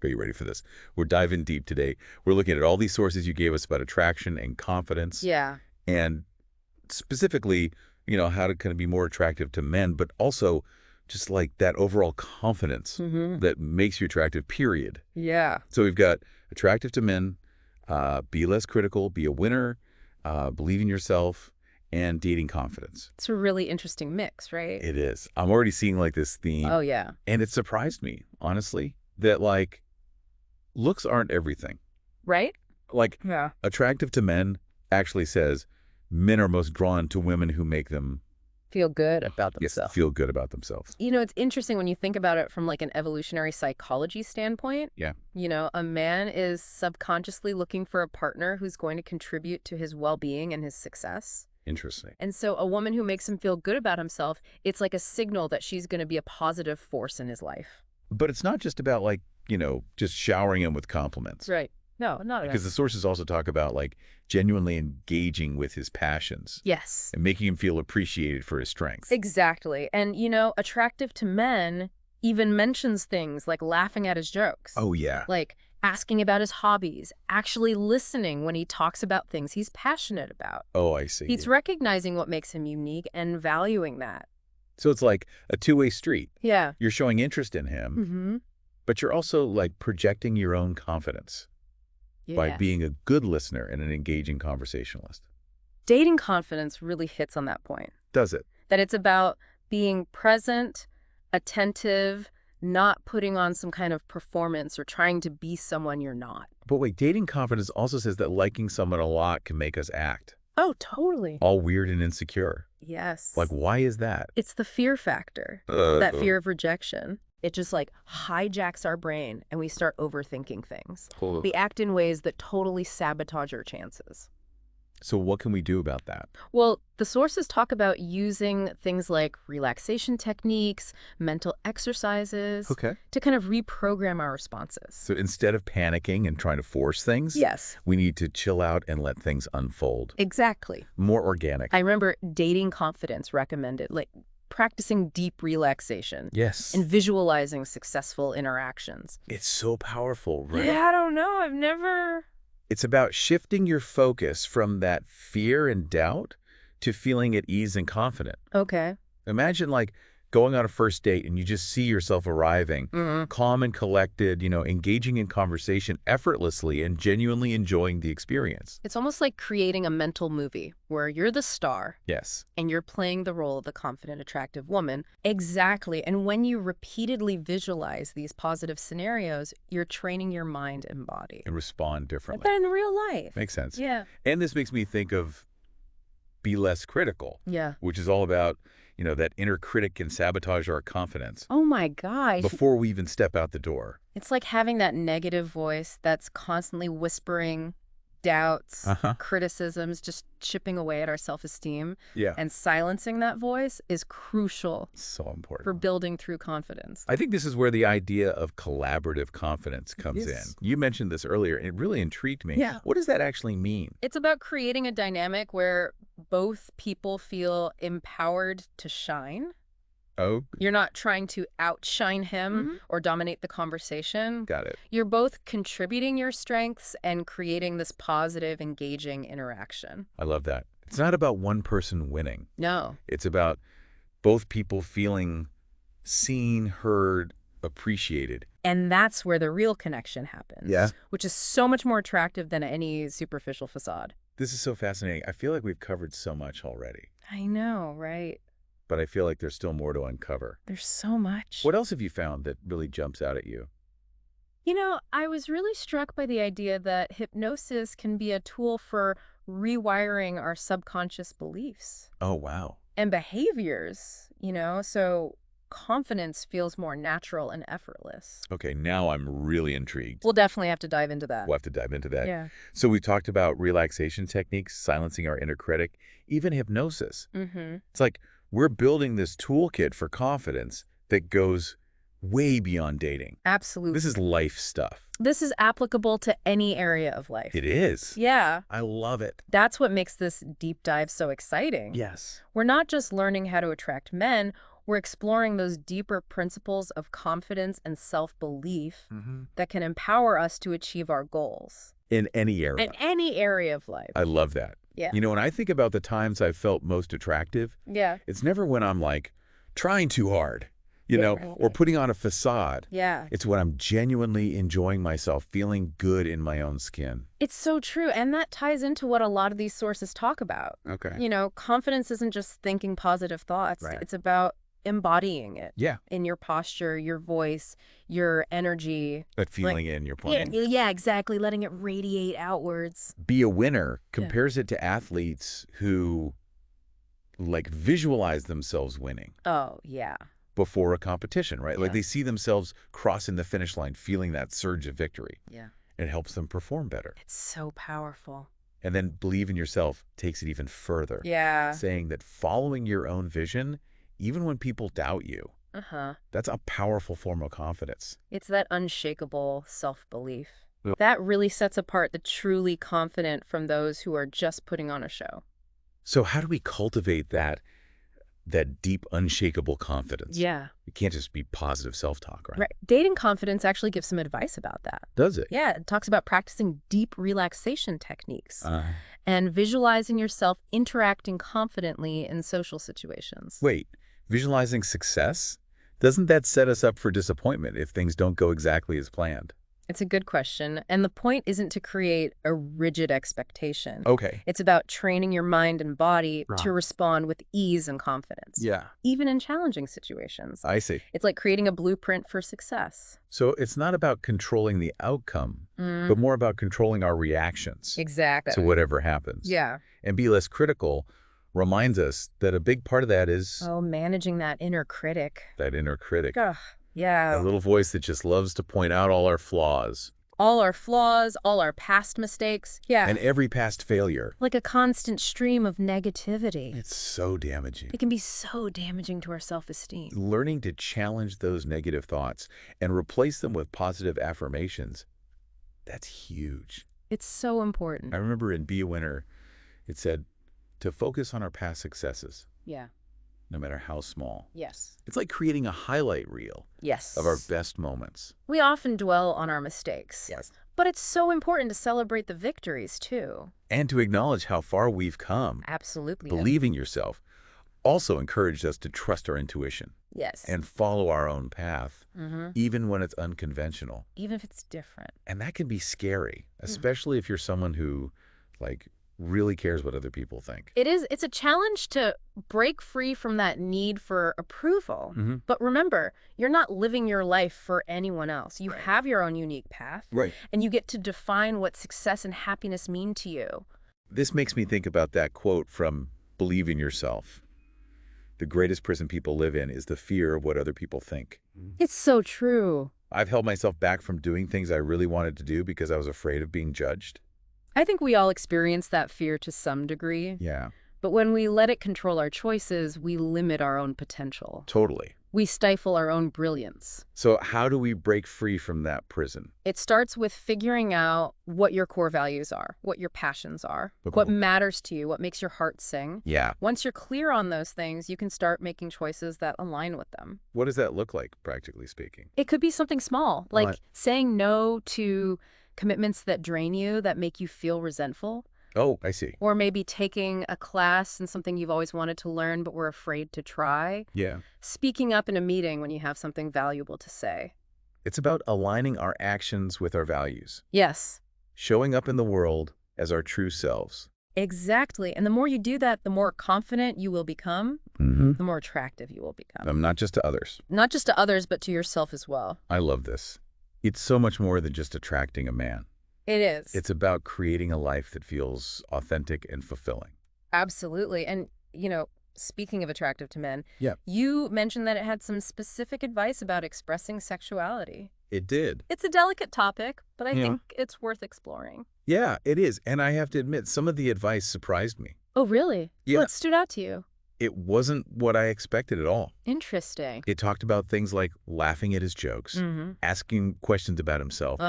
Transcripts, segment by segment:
Are you ready for this? We're diving deep today. We're looking at all these sources you gave us about attraction and confidence. Yeah. And specifically, how to kind of be more attractive to men, but also just like that overall confidence that makes you attractive, period. Yeah. So we've got attractive to men, be less critical, be a winner, believe in yourself, and dating confidence. It's a really interesting mix, right? It is. I'm already seeing like this theme. Oh, yeah. And it surprised me, honestly, that like looks aren't everything. Right? Like Yeah. attractive to men actually says men are most drawn to women who make them Feel good about themselves. feel good about themselves. It's interesting when you think about it from like an evolutionary psychology standpoint. Yeah. A man is subconsciously looking for a partner who's going to contribute to his well-being and his success. Interesting. And so a woman who makes him feel good about himself, it's like a signal that she's going to be a positive force in his life. But it's not just about like, just showering him with compliments. Right. No, not at all. Because the sources also talk about like genuinely engaging with his passions. Yes. And making him feel appreciated for his strengths. Exactly. And, attractive to men even mentions things like laughing at his jokes. Oh, yeah. Like asking about his hobbies, actually listening when he talks about things he's passionate about. Oh, I see. He's recognizing what makes him unique and valuing that. So it's like a two-way street. Yeah. You're showing interest in him, but you're also like projecting your own confidence by being a good listener and an engaging conversationalist. Dating confidence really hits on that point. Does it? That it's about being present, attentive, not putting on some kind of performance or trying to be someone you're not. But wait, dating confidence also says that liking someone a lot can make us act Oh, totally. all weird and insecure. Yes. Like, why is that? It's the fear factor, that fear of rejection. It just like hijacks our brain and we start overthinking things. We act in ways that totally sabotage our chances. So what can we do about that? Well, the sources talk about using things like relaxation techniques, mental exercises, to kind of reprogram our responses. So instead of panicking and trying to force things, Yes. we need to chill out and let things unfold. Exactly. More organic. I remember Dating Confidence recommended, like practicing deep relaxation. Yes. And visualizing successful interactions. It's so powerful, right? Yeah, I don't know. I've never... It's about shifting your focus from that fear and doubt to feeling at ease and confident. Okay. Imagine like going on a first date and you just see yourself arriving, calm and collected, engaging in conversation effortlessly and genuinely enjoying the experience. It's almost like creating a mental movie where you're the star. Yes. And you're playing the role of the confident, attractive woman. Exactly. And when you repeatedly visualize these positive scenarios, you're training your mind and body. And respond differently. But in real life. Makes sense. Yeah. And this makes me think of be less critical. Yeah. Which is all about, that inner critic can sabotage our confidence. Oh my gosh. Before we even step out the door. It's like having that negative voice that's constantly whispering doubts, criticisms, just chipping away at our self-esteem. Yeah. And silencing that voice is crucial. So important. For building true confidence. I think this is where the idea of collaborative confidence comes in. You mentioned this earlier, and it really intrigued me. Yeah. What does that actually mean? It's about creating a dynamic where both people feel empowered to shine. Oh. You're not trying to outshine him or dominate the conversation. Got it. You're both contributing your strengths and creating this positive, engaging interaction. I love that. It's not about one person winning. No. It's about both people feeling seen, heard, appreciated. And that's where the real connection happens. Yeah. Which is so much more attractive than any superficial facade. This is so fascinating. I feel like we've covered so much already. I know, right? But I feel like there's still more to uncover. There's so much. What else have you found that really jumps out at you? I was really struck by the idea that hypnosis can be a tool for rewiring our subconscious beliefs. Oh, wow. And behaviors, so confidence feels more natural and effortless. Okay, now I'm really intrigued. We'll definitely have to dive into that. We'll have to dive into that. Yeah. So we talked about relaxation techniques, silencing our inner critic, even hypnosis. It's like we're building this toolkit for confidence that goes way beyond dating. Absolutely. This is life stuff. This is applicable to any area of life. It is. Yeah. I love it. That's what makes this deep dive so exciting. Yes. We're not just learning how to attract men, We're exploring those deeper principles of confidence and self-belief that can empower us to achieve our goals. In any area. In any area of life. I love that. Yeah. You know, when I think about the times I've felt most attractive, it's never when I'm like trying too hard, you know, or putting on a facade. Yeah. It's when I'm genuinely enjoying myself, feeling good in my own skin. It's so true. And that ties into what a lot of these sources talk about. Okay. You know, confidence isn't just thinking positive thoughts. Right. It's about embodying it. Yeah. In your posture, your voice, your energy. That feeling in your plan. Yeah, exactly. Letting it radiate outwards. Be a Winner compares it to athletes who like visualize themselves winning. Oh, yeah. Before a competition, right? Like they see themselves crossing the finish line, feeling that surge of victory. Yeah. It helps them perform better. It's so powerful. And then believe in yourself takes it even further. Yeah. Saying that following your own vision, even when people doubt you, that's a powerful form of confidence. It's that unshakable self-belief. That really sets apart the truly confident from those who are just putting on a show. So how do we cultivate that deep, unshakable confidence? Yeah. It can't just be positive self-talk, right? Right. Dating Confidence actually gives some advice about that. Does it? Yeah. It talks about practicing deep relaxation techniques and visualizing yourself interacting confidently in social situations. Wait, visualizing success? Doesn't that set us up for disappointment if things don't go exactly as planned? It's a good question. And the point isn't to create a rigid expectation. Okay. It's about training your mind and body to respond with ease and confidence. Yeah. Even in challenging situations. I see. It's like creating a blueprint for success. So it's not about controlling the outcome, but more about controlling our reactions. Exactly. To whatever happens. Yeah. And be less critical reminds us that a big part of that is managing that inner critic. that inner critic. Ugh, yeah. That little voice that just loves to point out all our flaws. All our flaws, all our past mistakes. Yeah. And every past failure. Like a constant stream of negativity. It's so damaging. It can be so damaging to our self-esteem. Learning to challenge those negative thoughts and replace them with positive affirmations, that's huge. It's so important. I remember in Be a Winner, it said to focus on our past successes. Yeah. No matter how small. Yes. It's like creating a highlight reel of our best moments. We often dwell on our mistakes. Yes. But it's so important to celebrate the victories, too. And to acknowledge how far we've come. Absolutely. Believing yourself also encouraged us to trust our intuition. Yes. And follow our own path, even when it's unconventional. Even if it's different. And that can be scary, especially if you're someone who, like, really cares what other people think. It's a challenge to break free from that need for approval. But remember, you're not living your life for anyone else. You have your own unique path. Right. And you get to define what success and happiness mean to you. This makes me think about that quote from Believe in Yourself. The greatest prison people live in is the fear of what other people think. It's so true. I've held myself back from doing things I really wanted to do because I was afraid of being judged. I think we all experience that fear to some degree. Yeah. But when we let it control our choices, we limit our own potential. Totally. We stifle our own brilliance. So how do we break free from that prison? It starts with figuring out what your core values are, what your passions are, what matters to you, what makes your heart sing. Yeah. Once you're clear on those things, you can start making choices that align with them. What does that look like, practically speaking? It could be something small, like saying no to commitments that drain you, that make you feel resentful. Oh, I see. Or maybe taking a class in something you've always wanted to learn but were afraid to try. Yeah. Speaking up in a meeting when you have something valuable to say. It's about aligning our actions with our values. Yes. Showing up in the world as our true selves. Exactly. And the more you do that, the more confident you will become, the more attractive you will become. Not just to others. Not just to others, but to yourself as well. I love this. It's so much more than just attracting a man. It is. It's about creating a life that feels authentic and fulfilling. Absolutely. And, you know, speaking of attractive to men, you mentioned that it had some specific advice about expressing sexuality. It did. It's a delicate topic, but I think it's worth exploring. Yeah, it is. And I have to admit, some of the advice surprised me. Oh, really? Yeah. What stood out to you? It wasn't what I expected at all. Interesting. It talked about things like laughing at his jokes, asking questions about himself,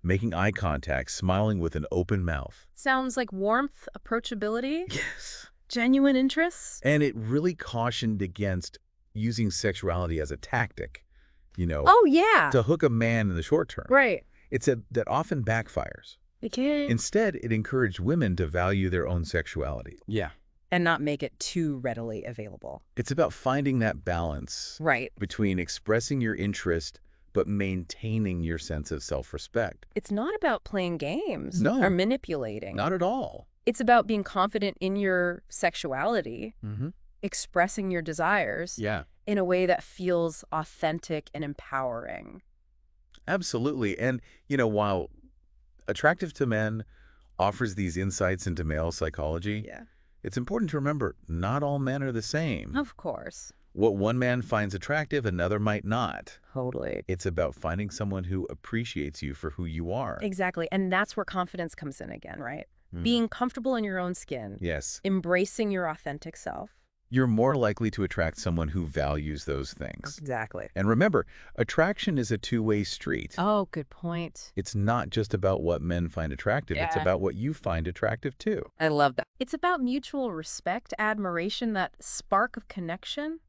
making eye contact, smiling with an open mouth. Sounds like warmth, approachability. Yes. Genuine interest. And it really cautioned against using sexuality as a tactic, Oh, yeah. to hook a man in the short term. Right. That often backfires. It can. Instead, it encouraged women to value their own sexuality. Yeah. And not make it too readily available. It's about finding that balance between expressing your interest but maintaining your sense of self-respect. It's not about playing games No, or manipulating. not at all. It's about being confident in your sexuality, expressing your desires in a way that feels authentic and empowering. Absolutely. And, while Attractive to Men offers these insights into male psychology, it's important to remember not all men are the same. Of course. What one man finds attractive, another might not. Totally. It's about finding someone who appreciates you for who you are. Exactly. And that's where confidence comes in again, right? Being comfortable in your own skin. Yes. Embracing your authentic self. You're more likely to attract someone who values those things. Exactly. And remember, attraction is a two-way street. Oh, good point. It's not just about what men find attractive. It's about what you find attractive too. I love that. It's about mutual respect, admiration, that spark of connection.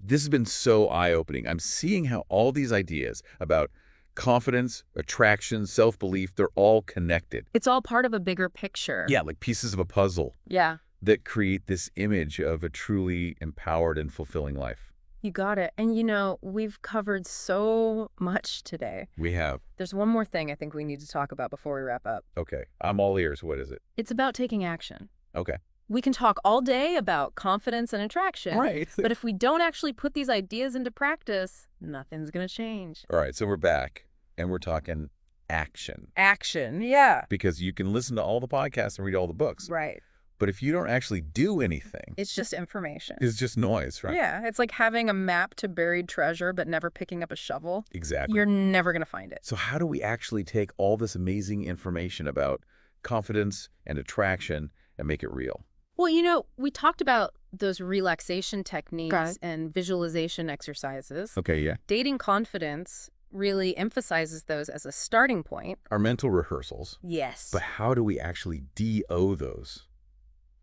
This has been so eye-opening. I'm seeing how all these ideas about confidence, attraction, self-belief, they're all connected. It's all part of a bigger picture. Yeah, like pieces of a puzzle. Yeah. That create this image of a truly empowered and fulfilling life. You got it. And we've covered so much today. We have. There's one more thing I think we need to talk about before we wrap up. Okay. I'm all ears. What is it? It's about taking action. Okay. We can talk all day about confidence and attraction. Right. But if we don't actually put these ideas into practice, nothing's going to change. All right. So we're back and we're talking action. Action. Yeah. Because you can listen to all the podcasts and read all the books. Right. But if you don't actually do anything, it's just information. It's just noise, right? Yeah, it's like having a map to buried treasure but never picking up a shovel. Exactly. You're never going to find it. So how do we actually take all this amazing information about confidence and attraction and make it real? Well, we talked about those relaxation techniques and visualization exercises. Okay, yeah. Dating confidence really emphasizes those as a starting point. Our mental rehearsals. Yes. But how do we actually DO those?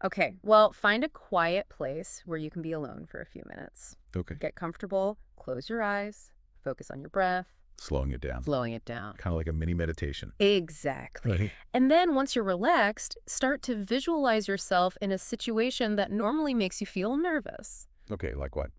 Okay, well, find a quiet place where you can be alone for a few minutes. Okay. Get comfortable, close your eyes, focus on your breath. Slowing it down. Slowing it down. Kind of like a mini meditation. Exactly. Right. And then once you're relaxed, start to visualize yourself in a situation that normally makes you feel nervous. Okay, like what?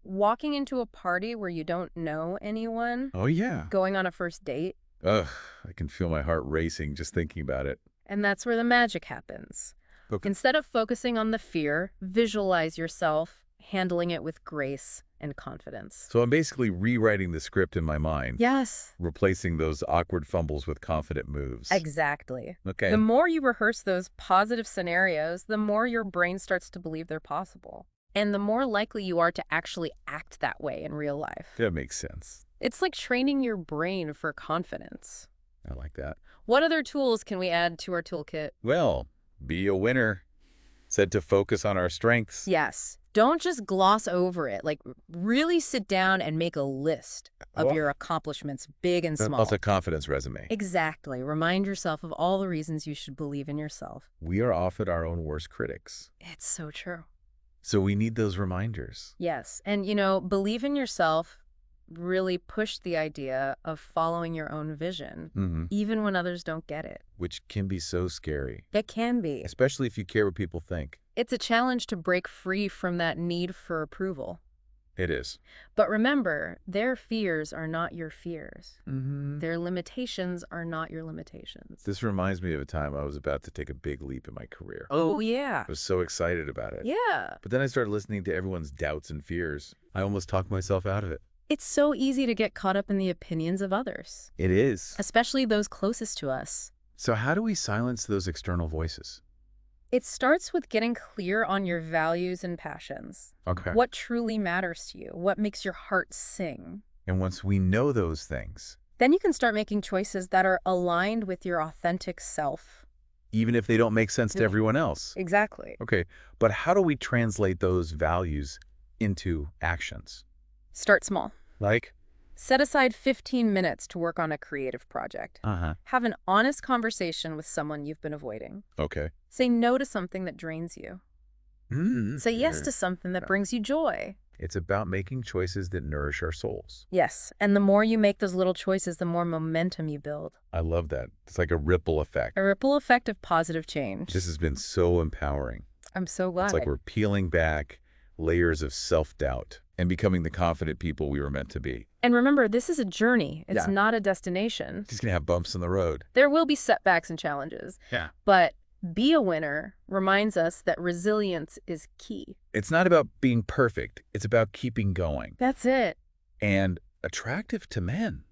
Walking into a party where you don't know anyone. Oh, yeah. Going on a first date. Ugh, I can feel my heart racing just thinking about it. And that's where the magic happens. Okay. Instead of focusing on the fear, visualize yourself handling it with grace and confidence. So I'm basically rewriting the script in my mind. Yes. Replacing those awkward fumbles with confident moves. Exactly. Okay. The more you rehearse those positive scenarios, the more your brain starts to believe they're possible. And the more likely you are to actually act that way in real life. That makes sense. It's like training your brain for confidence. I like that. What other tools can we add to our toolkit? Well, be a winner. Said to focus on our strengths. Yes. Don't just gloss over it. Like, really sit down and make a list of your accomplishments, big and small. That's a confidence resume. Exactly. Remind yourself of all the reasons you should believe in yourself. We are often our own worst critics. It's so true. So we need those reminders. Yes. And, believe in yourself. Really push the idea of following your own vision, even when others don't get it. Which can be so scary. It can be. Especially if you care what people think. It's a challenge to break free from that need for approval. It is. But remember, their fears are not your fears. Their limitations are not your limitations. This reminds me of a time I was about to take a big leap in my career. Oh, yeah. I was so excited about it. Yeah. But then I started listening to everyone's doubts and fears. I almost talked myself out of it. It's so easy to get caught up in the opinions of others. It is. Especially those closest to us. So how do we silence those external voices? It starts with getting clear on your values and passions. Okay. What truly matters to you? What makes your heart sing? And once we know those things, then you can start making choices that are aligned with your authentic self. Even if they don't make sense to everyone else. Exactly. Okay. But how do we translate those values into actions? Start small. Like? Set aside 15 minutes to work on a creative project. Have an honest conversation with someone you've been avoiding. Okay. Say no to something that drains you. Say yes to something that brings you joy. It's about making choices that nourish our souls. Yes, and the more you make those little choices, the more momentum you build. I love that. It's like a ripple effect. A ripple effect of positive change. This has been so empowering. I'm so glad. It's like we're peeling back layers of self-doubt and becoming the confident people we were meant to be. And remember, this is a journey. It's not a destination. Just going to have bumps in the road. There will be setbacks and challenges. Yeah. But Be a Winner reminds us that resilience is key. It's not about being perfect. It's about keeping going. That's it. And attractive to men.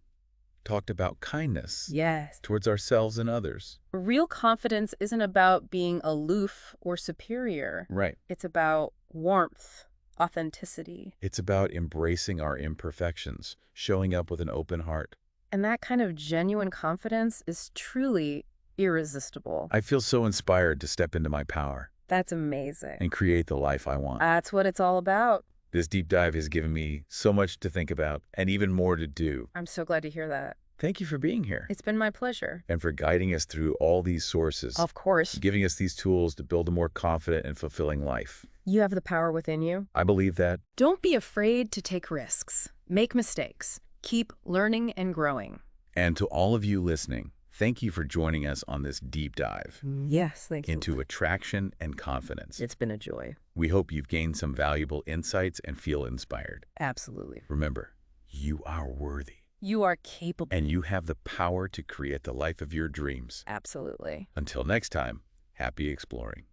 Talked about kindness. Yes. Towards ourselves and others. Real confidence isn't about being aloof or superior. Right. It's about warmth, authenticity. It's about embracing our imperfections, showing up with an open heart. And that kind of genuine confidence is truly irresistible. I feel so inspired to step into my power. That's amazing. And create the life I want. That's what it's all about. This deep dive has given me so much to think about and even more to do. I'm so glad to hear that. Thank you for being here. It's been my pleasure. And for guiding us through all these sources. Of course. Giving us these tools to build a more confident and fulfilling life. You have the power within you. I believe that. Don't be afraid to take risks. Make mistakes. Keep learning and growing. And to all of you listening, thank you for joining us on this deep dive. Yes, thank you. Into attraction and confidence. It's been a joy. We hope you've gained some valuable insights and feel inspired. Absolutely. Remember, you are worthy. You are capable. And you have the power to create the life of your dreams. Absolutely. Until next time, happy exploring.